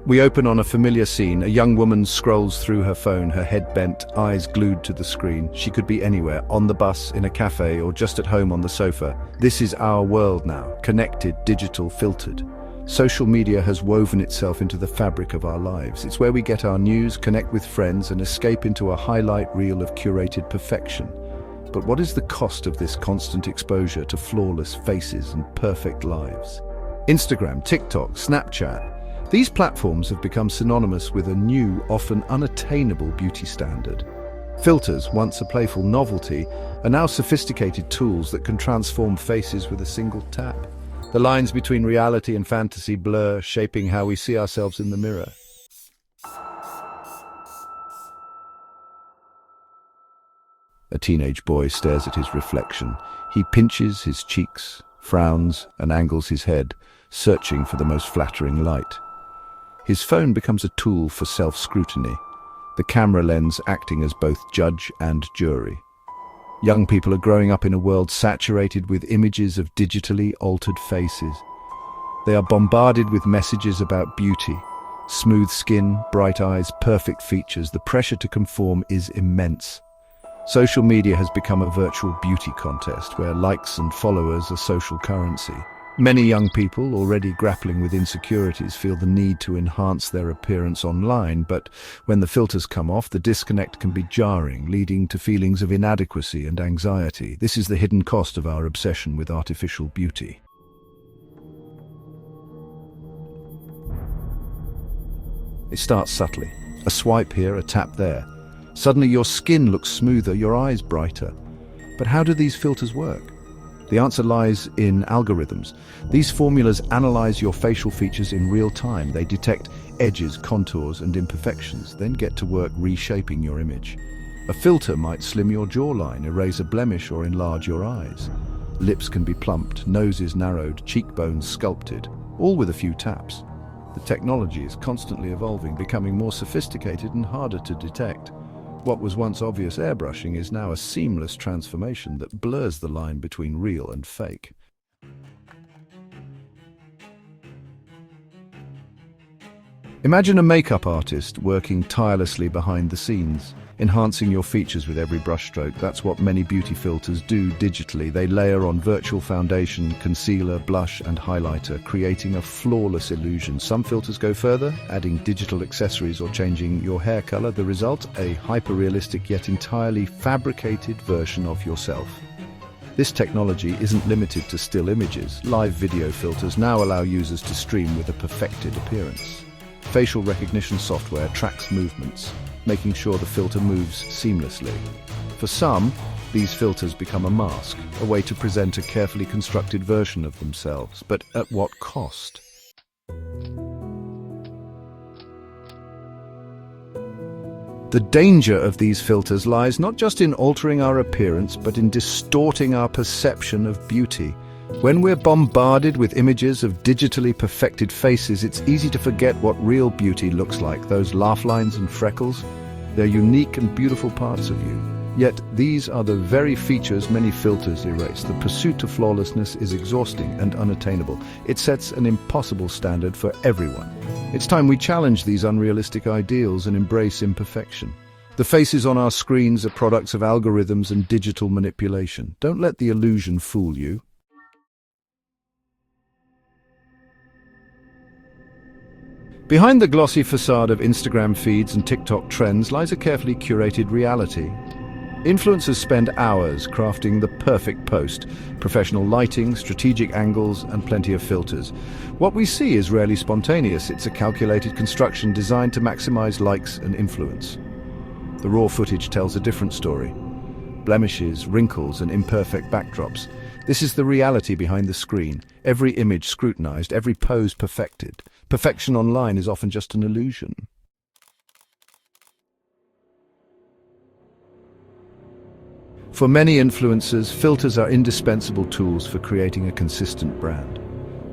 We open on a familiar scene. A young woman scrolls through her phone, her head bent, eyes glued to the screen. She could be anywhere, on the bus, in a cafe, or just at home on the sofa. This is our world now, connected, digital, filtered. Social media has woven itself into the fabric of our lives. It's where we get our news, connect with friends, and escape into a highlight reel of curated perfection. But what is the cost of this constant exposure to flawless faces and perfect lives? Instagram, TikTok, Snapchat. These platforms have become synonymous with a new, often unattainable beauty standard. Filters, once a playful novelty, are now sophisticated tools that can transform faces with a single tap. The lines between reality and fantasy blur, shaping how we see ourselves in the mirror. A teenage boy stares at his reflection. He pinches his cheeks, frowns, and angles his head, searching for the most flattering light. His phone becomes a tool for self-scrutiny, the camera lens acting as both judge and jury. Young people are growing up in a world saturated with images of digitally altered faces. They are bombarded with messages about beauty, smooth skin, bright eyes, perfect features. The pressure to conform is immense. Social media has become a virtual beauty contest where likes and followers are social currency. Many young people, already grappling with insecurities, feel the need to enhance their appearance online, but when the filters come off, the disconnect can be jarring, leading to feelings of inadequacy and anxiety. This is the hidden cost of our obsession with artificial beauty. It starts subtly. A swipe here, a tap there. Suddenly your skin looks smoother, your eyes brighter. But how do these filters work? The answer lies in algorithms. These formulas analyze your facial features in real time. They detect edges, contours, and imperfections, then get to work reshaping your image. A filter might slim your jawline, erase a blemish, or enlarge your eyes. Lips can be plumped, noses narrowed, cheekbones sculpted, all with a few taps. The technology is constantly evolving, becoming more sophisticated and harder to detect. What was once obvious airbrushing is now a seamless transformation that blurs the line between real and fake. Imagine a makeup artist working tirelessly behind the scenes, enhancing your features with every brushstroke. That's what many beauty filters do digitally. They layer on virtual foundation, concealer, blush, and highlighter, creating a flawless illusion. Some filters go further, adding digital accessories or changing your hair color. The result, a hyper-realistic yet entirely fabricated version of yourself. This technology isn't limited to still images. Live video filters now allow users to stream with a perfected appearance. Facial recognition software tracks movements, making sure the filter moves seamlessly. For some, these filters become a mask, a way to present a carefully constructed version of themselves. But at what cost? The danger of these filters lies not just in altering our appearance, but in distorting our perception of beauty. When we're bombarded with images of digitally perfected faces, it's easy to forget what real beauty looks like. Those laugh lines and freckles, they're unique and beautiful parts of you. Yet these are the very features many filters erase. The pursuit of flawlessness is exhausting and unattainable. It sets an impossible standard for everyone. It's time we challenge these unrealistic ideals and embrace imperfection. The faces on our screens are products of algorithms and digital manipulation. Don't let the illusion fool you. Behind the glossy facade of Instagram feeds and TikTok trends lies a carefully curated reality. Influencers spend hours crafting the perfect post, professional lighting, strategic angles, and plenty of filters. What we see is rarely spontaneous. It's a calculated construction designed to maximize likes and influence. The raw footage tells a different story. Blemishes, wrinkles, and imperfect backdrops. This is the reality behind the screen. Every image scrutinized, every pose perfected. Perfection online is often just an illusion. For many influencers, filters are indispensable tools for creating a consistent brand.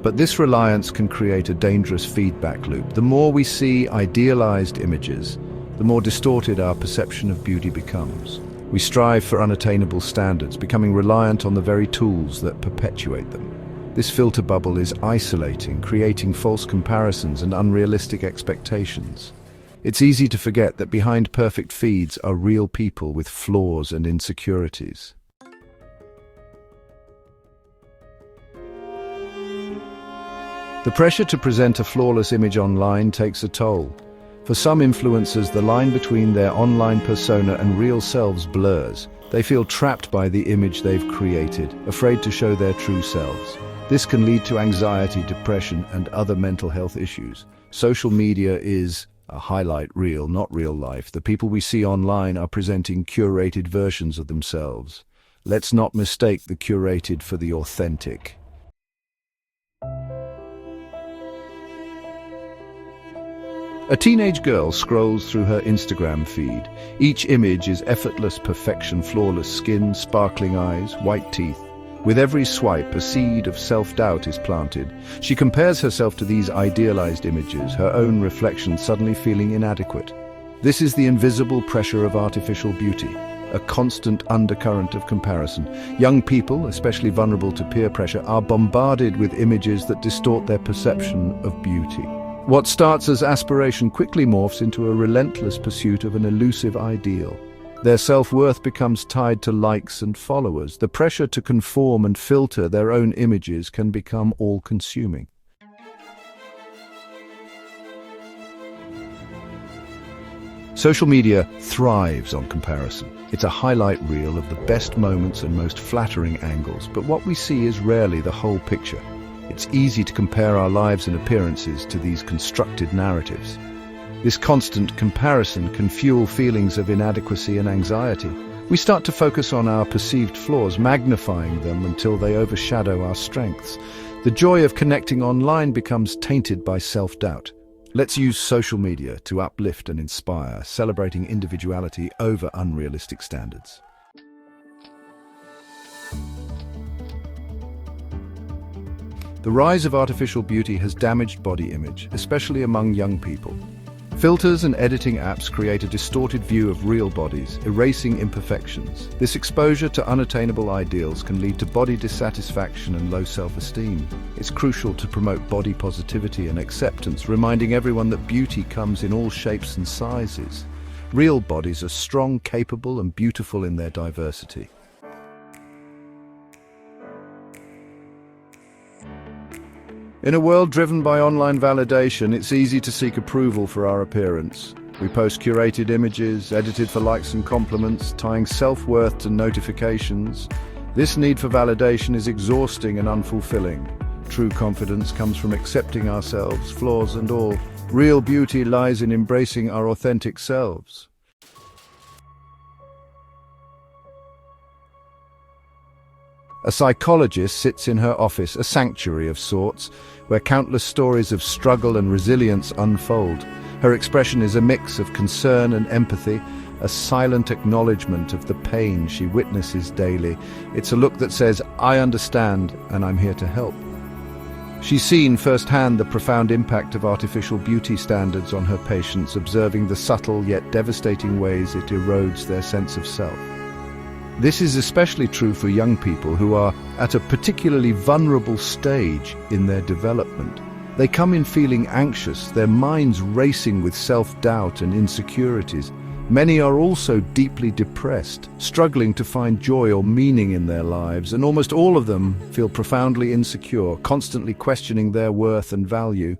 But this reliance can create a dangerous feedback loop. The more we see idealized images, the more distorted our perception of beauty becomes. We strive for unattainable standards, becoming reliant on the very tools that perpetuate them. This filter bubble is isolating, creating false comparisons and unrealistic expectations. It's easy to forget that behind perfect feeds are real people with flaws and insecurities. The pressure to present a flawless image online takes a toll. For some influencers, the line between their online persona and real selves blurs. They feel trapped by the image they've created, afraid to show their true selves. This can lead to anxiety, depression, and other mental health issues. Social media is a highlight reel, not real life. The people we see online are presenting curated versions of themselves. Let's not mistake the curated for the authentic. A teenage girl scrolls through her Instagram feed. Each image is effortless perfection, flawless skin, sparkling eyes, white teeth. With every swipe, a seed of self-doubt is planted. She compares herself to these idealized images, her own reflection suddenly feeling inadequate. This is the invisible pressure of artificial beauty, a constant undercurrent of comparison. Young people, especially vulnerable to peer pressure, are bombarded with images that distort their perception of beauty. What starts as aspiration quickly morphs into a relentless pursuit of an elusive ideal. Their self-worth becomes tied to likes and followers. The pressure to conform and filter their own images can become all-consuming. Social media thrives on comparison. It's a highlight reel of the best moments and most flattering angles, but what we see is rarely the whole picture. It's easy to compare our lives and appearances to these constructed narratives. This constant comparison can fuel feelings of inadequacy and anxiety. We start to focus on our perceived flaws, magnifying them until they overshadow our strengths. The joy of connecting online becomes tainted by self-doubt. Let's use social media to uplift and inspire, celebrating individuality over unrealistic standards. The rise of artificial beauty has damaged body image, especially among young people. Filters and editing apps create a distorted view of real bodies, erasing imperfections. This exposure to unattainable ideals can lead to body dissatisfaction and low self-esteem. It's crucial to promote body positivity and acceptance, reminding everyone that beauty comes in all shapes and sizes. Real bodies are strong, capable, and beautiful in their diversity. In a world driven by online validation, it's easy to seek approval for our appearance. We post curated images, edited for likes and compliments, tying self-worth to notifications. This need for validation is exhausting and unfulfilling. True confidence comes from accepting ourselves, flaws and all. Real beauty lies in embracing our authentic selves. A psychologist sits in her office, a sanctuary of sorts, where countless stories of struggle and resilience unfold. Her expression is a mix of concern and empathy, a silent acknowledgement of the pain she witnesses daily. It's a look that says, "I understand and I'm here to help." She's seen firsthand the profound impact of artificial beauty standards on her patients, observing the subtle yet devastating ways it erodes their sense of self. This is especially true for young people who are at a particularly vulnerable stage in their development. They come in feeling anxious, their minds racing with self-doubt and insecurities. Many are also deeply depressed, struggling to find joy or meaning in their lives, and almost all of them feel profoundly insecure, constantly questioning their worth and value.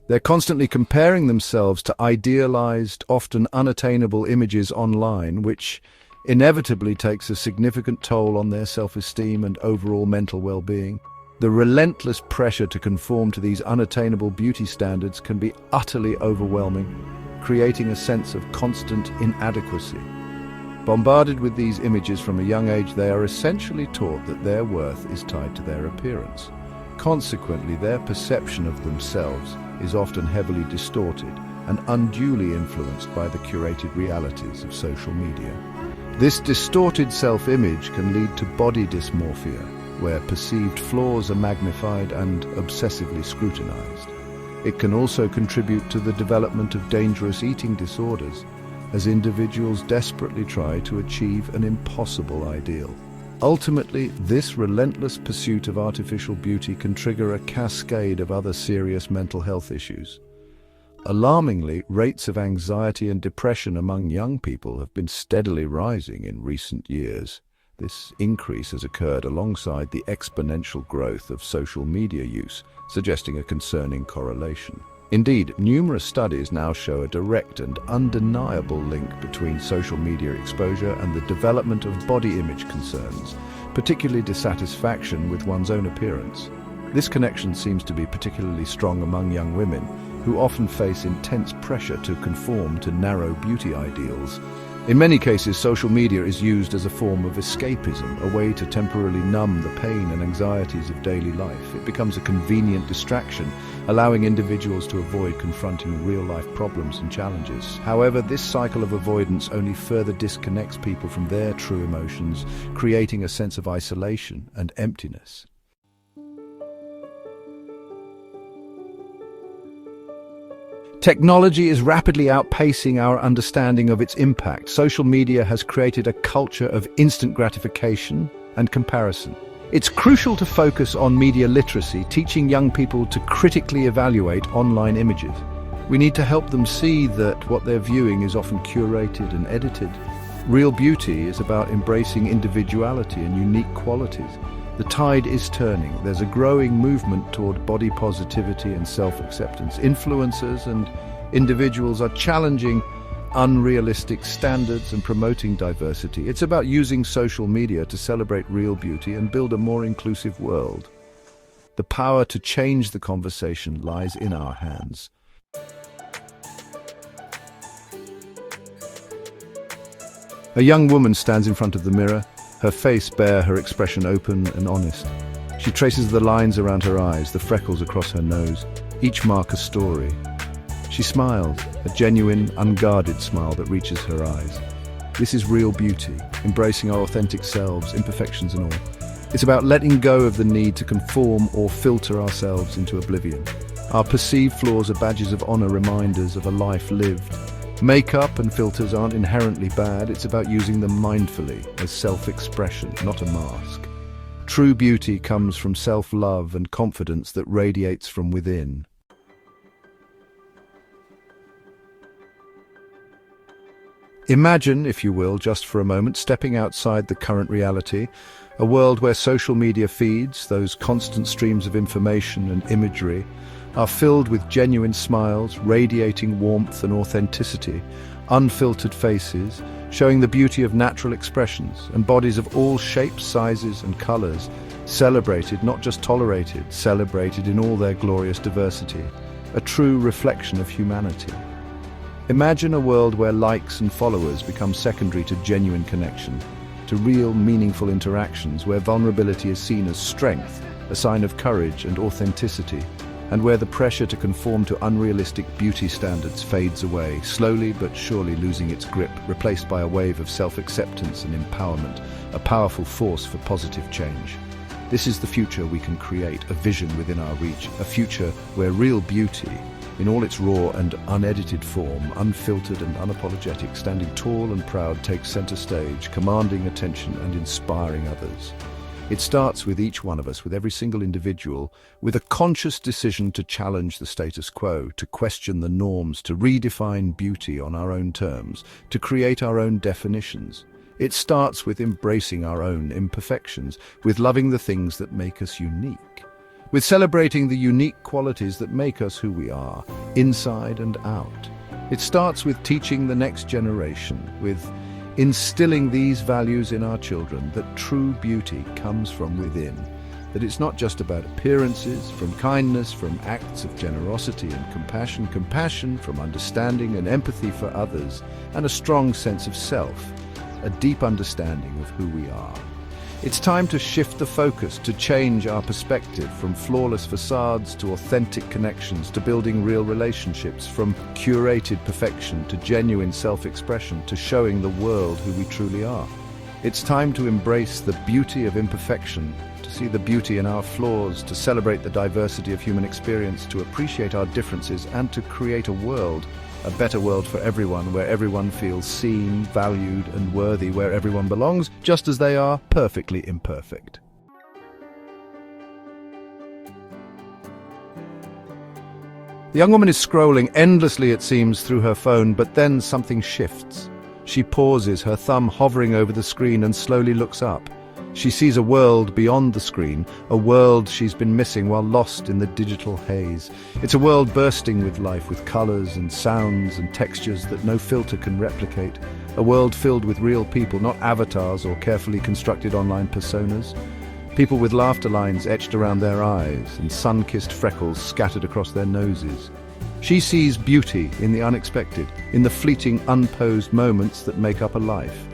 They're constantly comparing themselves to idealized, often unattainable images online, which inevitably takes a significant toll on their self-esteem and overall mental well-being. The relentless pressure to conform to these unattainable beauty standards can be utterly overwhelming, creating a sense of constant inadequacy. Bombarded with these images from a young age, they are essentially taught that their worth is tied to their appearance. Consequently, their perception of themselves is often heavily distorted and unduly influenced by the curated realities of social media. This distorted self-image can lead to body dysmorphia, where perceived flaws are magnified and obsessively scrutinized. It can also contribute to the development of dangerous eating disorders, as individuals desperately try to achieve an impossible ideal. Ultimately, this relentless pursuit of artificial beauty can trigger a cascade of other serious mental health issues. Alarmingly, rates of anxiety and depression among young people have been steadily rising in recent years. This increase has occurred alongside the exponential growth of social media use, suggesting a concerning correlation. Indeed, numerous studies now show a direct and undeniable link between social media exposure and the development of body image concerns, particularly dissatisfaction with one's own appearance. This connection seems to be particularly strong among young women, who often face intense pressure to conform to narrow beauty ideals. In many cases, social media is used as a form of escapism, a way to temporarily numb the pain and anxieties of daily life. It becomes a convenient distraction, allowing individuals to avoid confronting real-life problems and challenges. However, this cycle of avoidance only further disconnects people from their true emotions, creating a sense of isolation and emptiness. Technology is rapidly outpacing our understanding of its impact. Social media has created a culture of instant gratification and comparison. It's crucial to focus on media literacy, teaching young people to critically evaluate online images. We need to help them see that what they're viewing is often curated and edited. Real beauty is about embracing individuality and unique qualities. The tide is turning. There's a growing movement toward body positivity and self-acceptance. Influencers and individuals are challenging unrealistic standards and promoting diversity. It's about using social media to celebrate real beauty and build a more inclusive world. The power to change the conversation lies in our hands. A young woman stands in front of the mirror, her face bare, her expression open and honest. She traces the lines around her eyes, the freckles across her nose, each mark a story. She smiles, a genuine, unguarded smile that reaches her eyes. This is real beauty, embracing our authentic selves, imperfections and all. It's about letting go of the need to conform or filter ourselves into oblivion. Our perceived flaws are badges of honor, reminders of a life lived. Makeup and filters aren't inherently bad. It's about using them mindfully as self-expression, not a mask. True beauty comes from self-love and confidence that radiates from within. Imagine, if you will, just for a moment, stepping outside the current reality, a world where social media feeds, those constant streams of information and imagery, are filled with genuine smiles, radiating warmth and authenticity, unfiltered faces, showing the beauty of natural expressions, and bodies of all shapes, sizes and colors, celebrated, not just tolerated, celebrated in all their glorious diversity, a true reflection of humanity. Imagine a world where likes and followers become secondary to genuine connection, to real, meaningful interactions, where vulnerability is seen as strength, a sign of courage and authenticity, and where the pressure to conform to unrealistic beauty standards fades away, slowly but surely losing its grip, replaced by a wave of self-acceptance and empowerment, a powerful force for positive change. This is the future we can create, a vision within our reach, a future where real beauty, in all its raw and unedited form, unfiltered and unapologetic, standing tall and proud, takes center stage, commanding attention and inspiring others. It starts with each one of us, with every single individual, with a conscious decision to challenge the status quo, to question the norms, to redefine beauty on our own terms, to create our own definitions. It starts with embracing our own imperfections, with loving the things that make us unique, with celebrating the unique qualities that make us who we are, inside and out. It starts with teaching the next generation, with instilling these values in our children, that true beauty comes from within, that it's not just about appearances, from kindness, from acts of generosity and compassion from understanding and empathy for others, and a strong sense of self, a deep understanding of who we are. It's time to shift the focus, to change our perspective from flawless facades to authentic connections, to building real relationships, from curated perfection to genuine self-expression, to showing the world who we truly are. It's time to embrace the beauty of imperfection, to see the beauty in our flaws, to celebrate the diversity of human experience, to appreciate our differences, and to create a world A better world for everyone, where everyone feels seen, valued, and worthy, where everyone belongs, just as they are, perfectly imperfect. The young woman is scrolling endlessly, it seems, through her phone, but then something shifts. She pauses, her thumb hovering over the screen, and slowly looks up. She sees a world beyond the screen, a world she's been missing while lost in the digital haze. It's a world bursting with life, with colors and sounds and textures that no filter can replicate. A world filled with real people, not avatars or carefully constructed online personas. People with laughter lines etched around their eyes and sun-kissed freckles scattered across their noses. She sees beauty in the unexpected, in the fleeting, unposed moments that make up a life.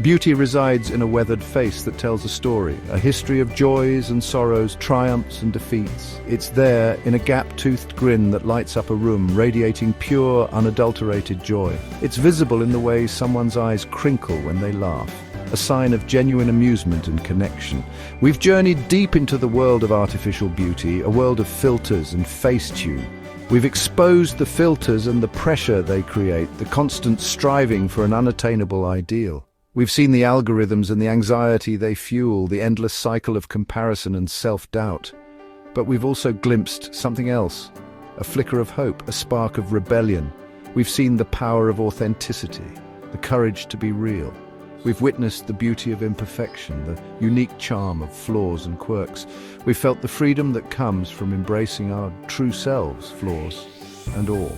Beauty resides in a weathered face that tells a story, a history of joys and sorrows, triumphs and defeats. It's there in a gap-toothed grin that lights up a room, radiating pure, unadulterated joy. It's visible in the way someone's eyes crinkle when they laugh, a sign of genuine amusement and connection. We've journeyed deep into the world of artificial beauty, a world of filters and Facetune. We've exposed the filters and the pressure they create, the constant striving for an unattainable ideal. We've seen the algorithms and the anxiety they fuel, the endless cycle of comparison and self-doubt. But we've also glimpsed something else, a flicker of hope, a spark of rebellion. We've seen the power of authenticity, the courage to be real. We've witnessed the beauty of imperfection, the unique charm of flaws and quirks. We've felt the freedom that comes from embracing our true selves, flaws and all.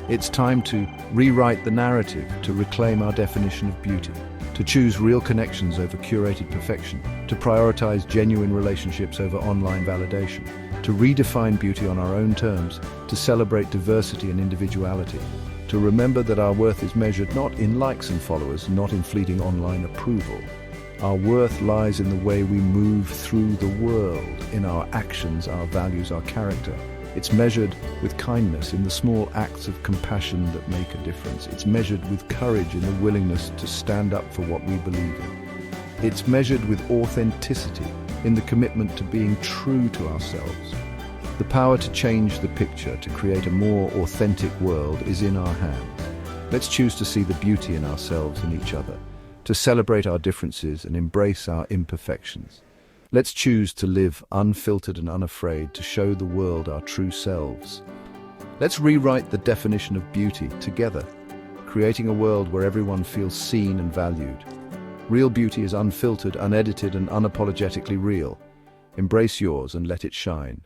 It's time to rewrite the narrative, to reclaim our definition of beauty, to choose real connections over curated perfection, to prioritize genuine relationships over online validation, to redefine beauty on our own terms, to celebrate diversity and individuality, to remember that our worth is measured not in likes and followers, not in fleeting online approval. Our worth lies in the way we move through the world, in our actions, our values, our character. It's measured with kindness in the small acts of compassion that make a difference. It's measured with courage in the willingness to stand up for what we believe in. It's measured with authenticity in the commitment to being true to ourselves. The power to change the picture, to create a more authentic world, is in our hands. Let's choose to see the beauty in ourselves and each other, to celebrate our differences and embrace our imperfections. Let's choose to live unfiltered and unafraid, to show the world our true selves. Let's rewrite the definition of beauty together, creating a world where everyone feels seen and valued. Real beauty is unfiltered, unedited, and unapologetically real. Embrace yours and let it shine.